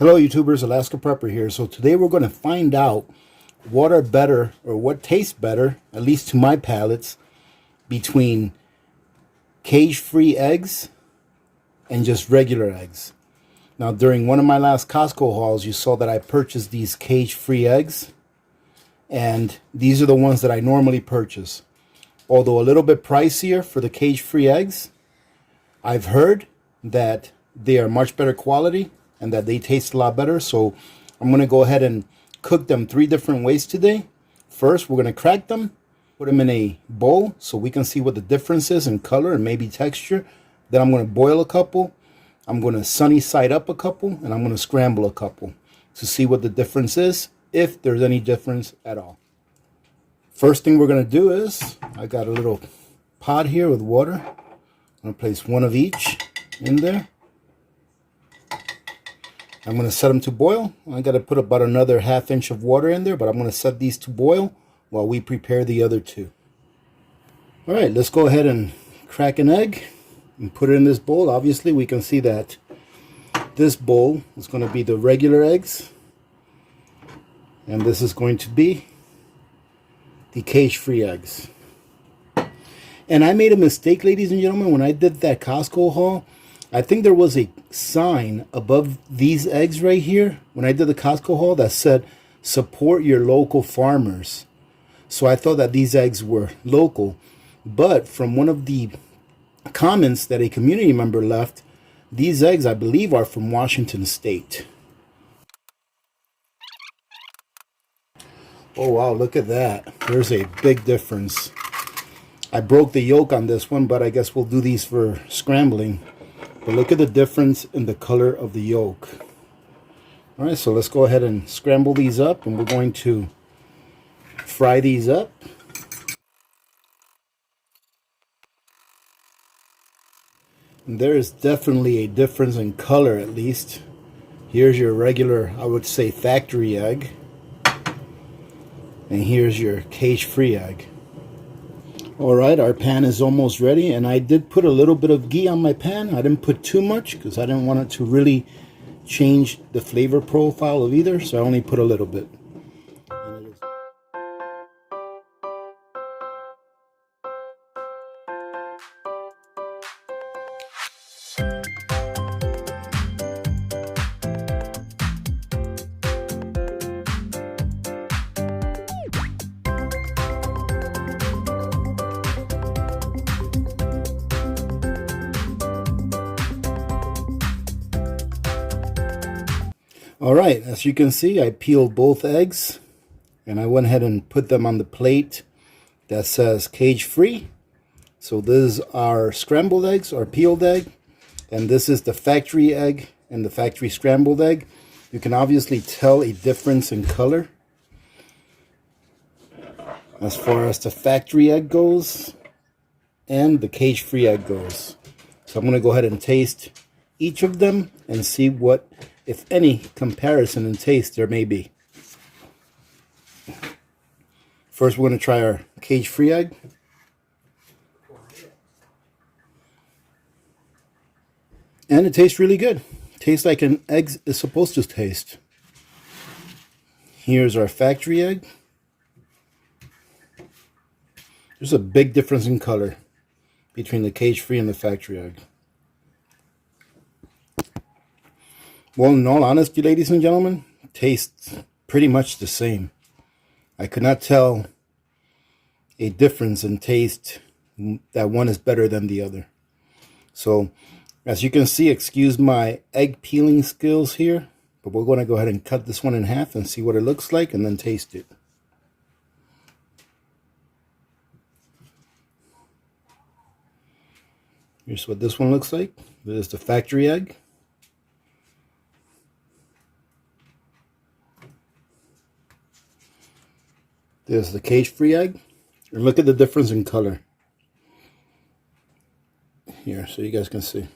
Hello YouTubers, Alaska Prepper here. So today we're going to find out what are better, or what tastes better, at least to my palates, between cage-free eggs and just regular eggs. Now during one of my last Costco hauls, you saw that I purchased these cage-free eggs, and these are the ones that I normally purchase. Although a little bit pricier for the cage-free eggs, I've heard that they are much better quality and that they taste a lot better. So I'm going to go ahead and cook them 3 different ways today. First, we're going to crack them, put them in a bowl so we can see what the difference is in color and maybe texture. Then I'm going to boil a couple. I'm going to sunny side up a couple, and I'm going to scramble a couple to see what the difference is, if there's any difference at all. First thing we're going to do is, I got a little pot here with water. I'm going to place one of each in there. I'm going to set them to boil. I got to put about another ½ inch of water in there, but I'm going to set these to boil while we prepare the other 2. All right, let's go ahead and crack an egg and put it in this bowl. Obviously, we can see that this bowl is going to be the regular eggs, and this is going to be the cage-free eggs. And I made a mistake, ladies and gentlemen, when I did that Costco haul. I think there was a sign above these eggs right here when I did the Costco haul that said, support your local farmers. So I thought that these eggs were local. But from one of the comments that a community member left, these eggs, I believe, are from Washington State. Oh, wow, look at that. There's a big difference. I broke the yolk on this one, but I guess we'll do these for scrambling. But look at the difference in the color of the yolk. All right, so let's go ahead and scramble these up, and we're going to fry these up. And there is definitely a difference in color, at least. Here's your regular, I would say, factory egg. And here's your cage-free egg. Alright, our pan is almost ready, and I did put a little bit of ghee on my pan. I didn't put too much because I didn't want it to really change the flavor profile of either, so I only put a little bit. Alright, as you can see, I peeled both eggs, and I went ahead and put them on the plate that says cage free. So this is our scrambled eggs, our peeled egg, and this is the factory egg and the factory scrambled egg. You can obviously tell a difference in color as far as the factory egg goes and the cage free egg goes. So I'm going to go ahead and taste each of them and see what, if any, comparison in taste there may be. First, we're going to try our cage-free egg. And it tastes really good. Tastes like an egg is supposed to taste. Here's our factory egg. There's a big difference in color between the cage-free and the factory egg. Well, in all honesty, ladies and gentlemen, tastes pretty much the same. I could not tell a difference in taste that one is better than the other. So, as you can see, excuse my egg peeling skills here, but we're going to go ahead and cut this one in half and see what it looks like and then taste it. Here's what this one looks like. This is the factory egg. There's the cage-free egg. And look at the difference in color. Here, so you guys can see.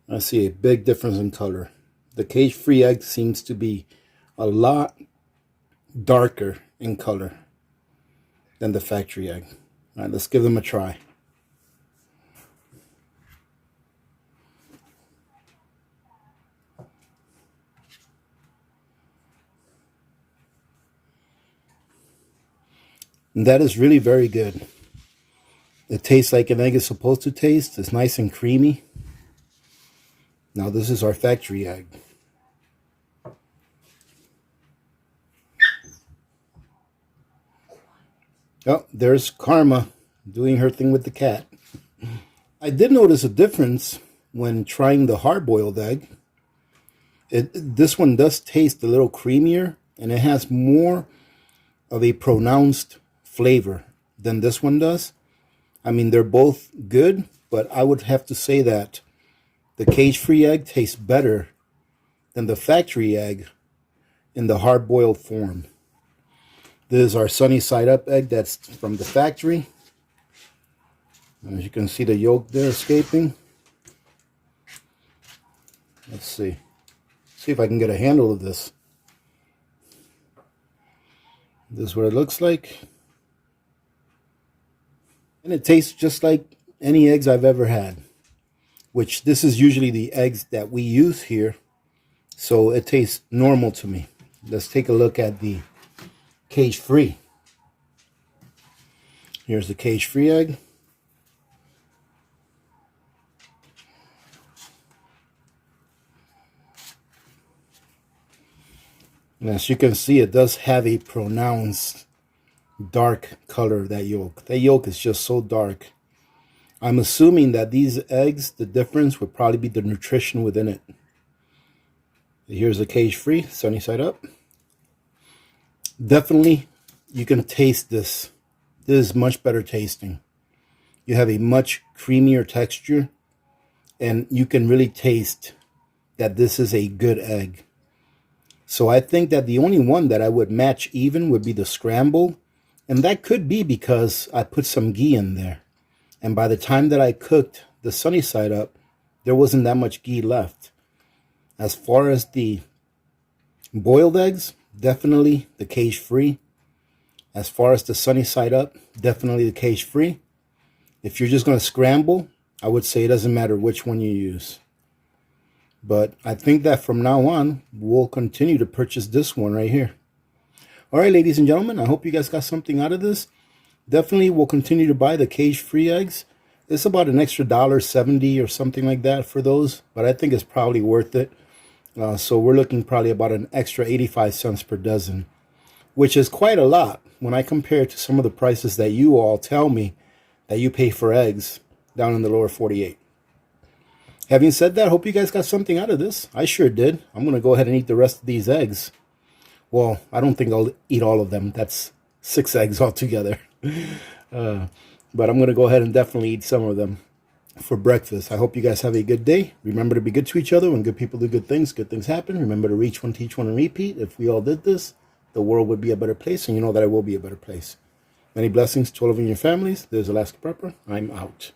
I see a big difference in color. The cage-free egg seems to be a lot darker in color than the factory egg. All right, let's give them a try. And that is really very good. It tastes like an egg is supposed to taste. It's nice and creamy. Now this is our factory egg. Oh, there's Karma doing her thing with the cat. I did notice a difference when trying the hard-boiled egg. This one does taste a little creamier, and it has more of a pronounced flavor than this one does. I mean, they're both good, but I would have to say that the cage-free egg tastes better than the factory egg in the hard-boiled form. This is our sunny side up egg that's from the factory. As you can see the yolk there escaping. Let's see. See if I can get a handle of this. This is what it looks like. And it tastes just like any eggs I've ever had. Which this is usually the eggs that we use here. So it tastes normal to me. Let's take a look at the cage-free. Here's the cage-free egg. And as you can see, it does have a pronounced dark color, that yolk. That yolk is just so dark. I'm assuming that these eggs, the difference would probably be the nutrition within it. Here's the cage-free, sunny side up. Definitely, you can taste this. This is much better tasting. You have a much creamier texture, and you can really taste that this is a good egg. So I think that the only one that I would match even would be the scramble. And that could be because I put some ghee in there. And by the time that I cooked the sunny side up, there wasn't that much ghee left. As far as the boiled eggs, definitely the cage-free. As far as the sunny side up, definitely the cage-free. If you're just going to scramble, I would say it doesn't matter which one you use. But I think that from now on, we'll continue to purchase this one right here. All right, ladies and gentlemen, I hope you guys got something out of this. Definitely we'll continue to buy the cage-free eggs. It's about an extra $1.70 or something like that for those, but I think it's probably worth it. So we're looking probably about an extra 85 cents per dozen, which is quite a lot when I compare it to some of the prices that you all tell me that you pay for eggs down in the lower 48. Having said that, I hope you guys got something out of this. I sure did. I'm going to go ahead and eat the rest of these eggs. Well, I don't think I'll eat all of them. That's 6 eggs altogether. But I'm going to go ahead and definitely eat some of them for breakfast. I hope you guys have a good day. Remember to be good to each other. When good people do good things happen. Remember to reach one, teach one, and repeat. If we all did this, the world would be a better place, and you know that it will be a better place. Many blessings to all of you and your families. This is Alaska Prepper. I'm out.